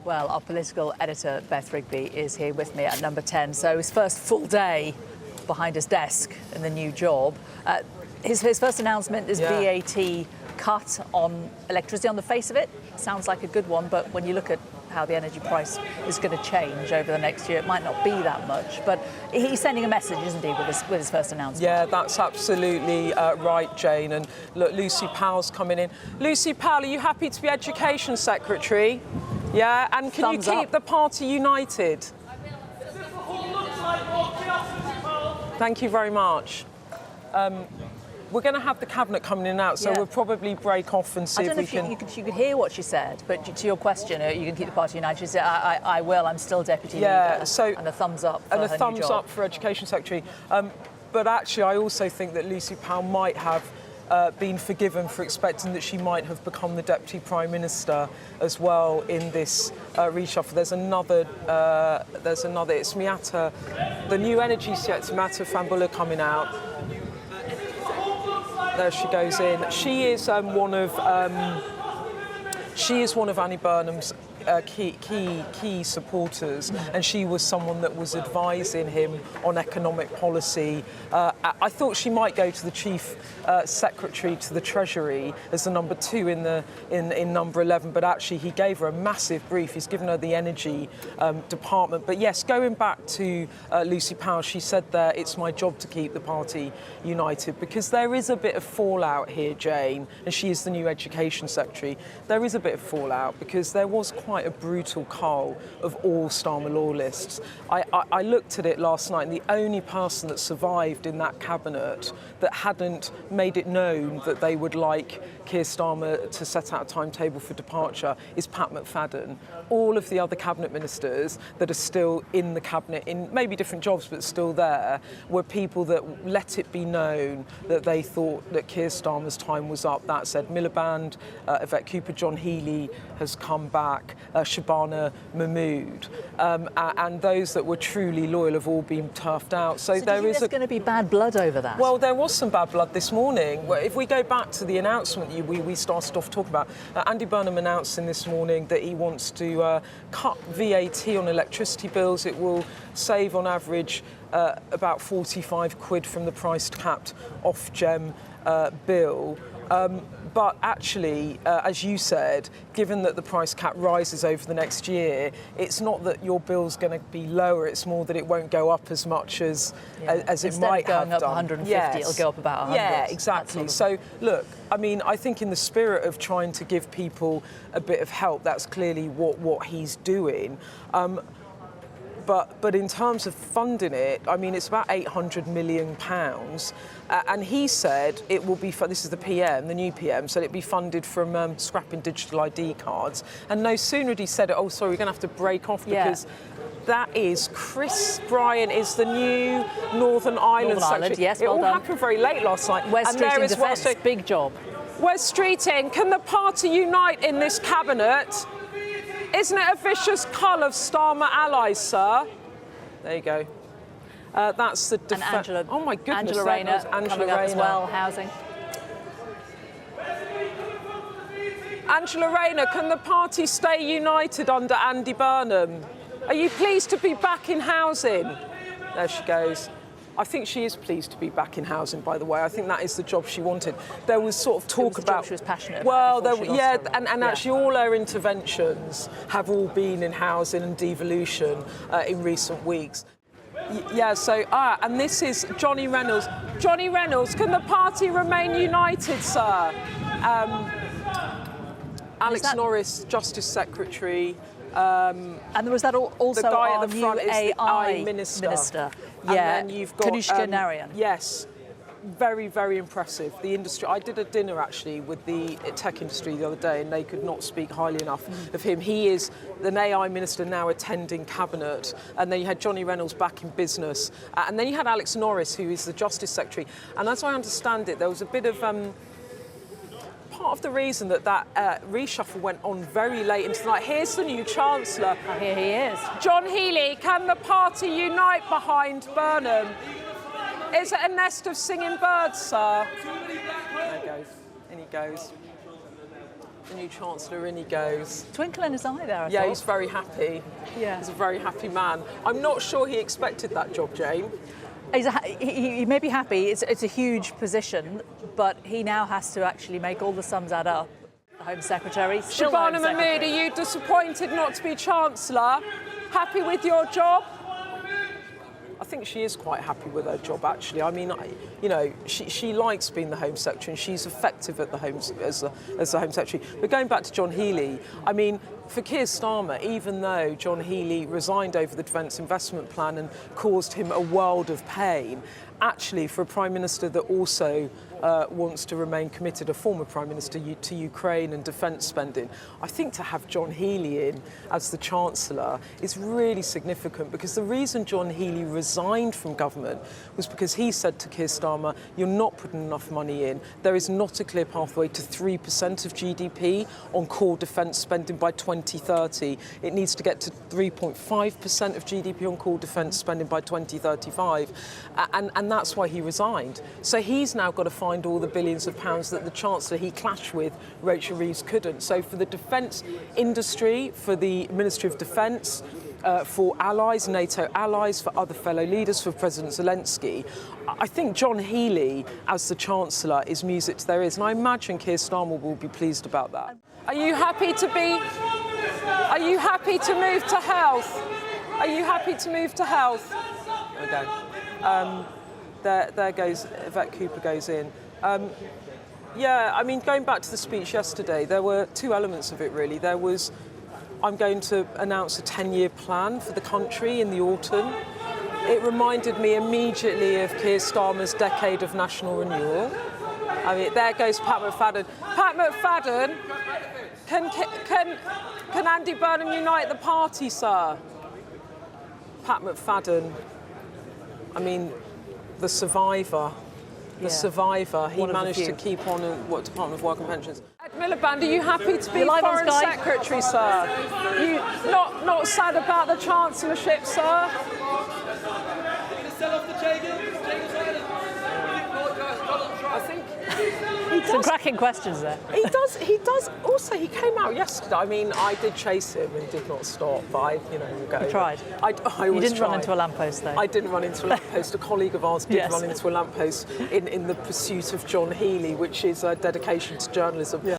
Well, our political editor, Beth Rigby, is here with me at number 10. So his first full day behind his desk in the new job. His first announcement is VAT cut on electricity. On the face of it, sounds like a good one, but when you look at how the energy price is going to change over the next year, it might not be that much. But he's sending a message, isn't he, with his first announcement? Yeah, that's absolutely right, Jayne. And look, Lucy Powell's coming in. Lucy Powell, are you happy to be Education Secretary? Yeah, and can Thumbs you keep up. the party united? Thank you very much. We're going to have the cabinet coming in and out, so we'll probably break off and see if we can. You could hear what she said, but to your question, you can keep the party united. She said, "I will. I'm still deputy leader." So and a thumbs up. For and a her thumbs new job. up for Education Secretary. But actually, I also think that Lucy Powell might have been forgiven for expecting that she might have become the Deputy Prime Minister as well in this reshuffle. There's another. It's Miata, the new energy secretary, Miata Fambula, coming out. There she goes in. She is one of Andy Burnham's key supporters, and she was someone that was advising him on economic policy. I thought she might go to the Chief Secretary to the Treasury as the number 2 in number 11, but actually he gave her a massive brief. He's given her the energy department. But yes, going back to Lucy Powell, she said there, it's my job to keep the party united, because there is a bit of fallout here, Jayne, and she is the new Education Secretary. There is a bit of fallout because there was quite a brutal cull of all Starmer law lists. I looked at it last night, and the only person that survived in that cabinet that hadn't made it known that they would like Keir Starmer to set out a timetable for departure is Pat McFadden. All of the other cabinet ministers that are still in the cabinet, in maybe different jobs but still there, were people that let it be known that they thought that Keir Starmer's time was up. That said, Miliband, Yvette Cooper, John Healey has come back, Shabana Mahmood, and those that were truly loyal have all been turfed out. So there is going to be bad blood over that? Well, there was some bad blood this morning. If we go back to the announcement we started off talking about, Andy Burnham announcing this morning that he wants to cut VAT on electricity bills. It will save on average about 45 quid from the price capped Ofgem bill. But actually, as you said, given that the price cap rises over the next year, it's not that your bill's going to be lower, it's more that it won't go up as much as it might have done. Instead of going up 150, it'll go up about 100. Yeah, exactly. So, look, I mean, I think in the spirit of trying to give people a bit of help, that's clearly what he's doing. But in terms of funding it, I mean, it's about £800 million. And he said it will be, this is the PM, the new PM, said it'd be funded from scrapping digital ID cards. And no sooner had he said it, oh, sorry, we're going to have to break off because that is, Chris Bryan is the new Northern Ireland Secretary. Yes, it well all done. happened very late last night. West Street in Defence, big job. West Streeting, can the party unite in this cabinet? Isn't it a vicious cull of Starmer allies, sir? There you go. That's the and Angela. Oh my goodness, Angela Rayner coming up as well. Housing. Angela Rayner, can the party stay united under Andy Burnham? Are you pleased to be back in housing? There she goes. I think she is pleased to be back in housing, by the way. I think that is the job she wanted. There was sort of talk about... she was passionate about. Well, and actually all her interventions have all been in housing and devolution in recent weeks. And this is Johnny Reynolds. Johnny Reynolds, can the party remain united, sir? Alex Norris, Justice Secretary. And there was that also the guy our at the front new is the AI minister. And then you've got Kanishka Narayan. Yes, very, very impressive. The industry. I did a dinner actually with the tech industry the other day, and they could not speak highly enough of him. He is an AI minister now attending cabinet, and then you had Johnny Reynolds back in business, and then you had Alex Norris, who is the Justice Secretary. And as I understand it, there was a bit of part of the reason that reshuffle went on very late into the night. Here's the new Chancellor. Oh, here he is. John Healey, can the party unite behind Burnham? Is it a nest of singing birds, sir? There he goes. In he goes. the new Chancellor in he goes. Twinkle in his eye there, I Yeah, thought. he's very happy. Yeah. He's a very happy man. I'm not sure he expected that job, Jayne. He may be happy. It's a huge position, but he now has to actually make all the sums add up. The Home Secretary, still Shabana Home Mahmood, Secretary. are you disappointed not to be Chancellor? Happy with your job? I think she is quite happy with her job, actually. I mean, she likes being the Home Secretary and she's effective at the as the Home Secretary. But going back to John Healey, I mean, for Keir Starmer, even though John Healey resigned over the Defence Investment Plan and caused him a world of pain, actually, for a Prime Minister that also wants to remain committed, a former Prime Minister, to Ukraine and defence spending, I think to have John Healey in as the Chancellor is really significant, because the reason John Healey resigned from government was because he said to Keir Starmer, you're not putting enough money in. There is not a clear pathway to 3% of GDP on core defence spending by 2030. It needs to get to 3.5% of GDP on core defence spending by 2035. And that's why he resigned. So he's now got to find all the billions of pounds that the Chancellor he clashed with, Rachel Reeves, couldn't. So for the defence industry, for the Ministry of Defence, for allies, NATO allies, for other fellow leaders, for President Zelensky, I think John Healey as the Chancellor is music to their ears, and I imagine Keir Starmer will be pleased about that. Are you happy to move to health? Are you happy to move to health? Okay. There goes, Yvette Cooper goes in. Yeah, I mean, going back to the speech yesterday, there were two elements of it, really. There was, I'm going to announce a 10-year plan for the country in the autumn. It reminded me immediately of Keir Starmer's decade of national renewal. I mean, there goes Pat McFadden. Pat McFadden, can Andy Burnham unite the party, sir? Pat McFadden, I mean, the survivor. He managed to keep on in what Department of Work and Pensions. Ed Miliband, are you happy to be Foreign Secretary, sir? You not sad about the Chancellorship, sir? I think Some cracking questions there. He does. Also, he came out yesterday. I mean, I did chase him and did not stop, but we'll go. You tried. I you always didn't try. run into a lamppost, though. I didn't run into a lamppost. A colleague of ours did run into a lamppost in the pursuit of John Healey, which is a dedication to journalism. Yeah.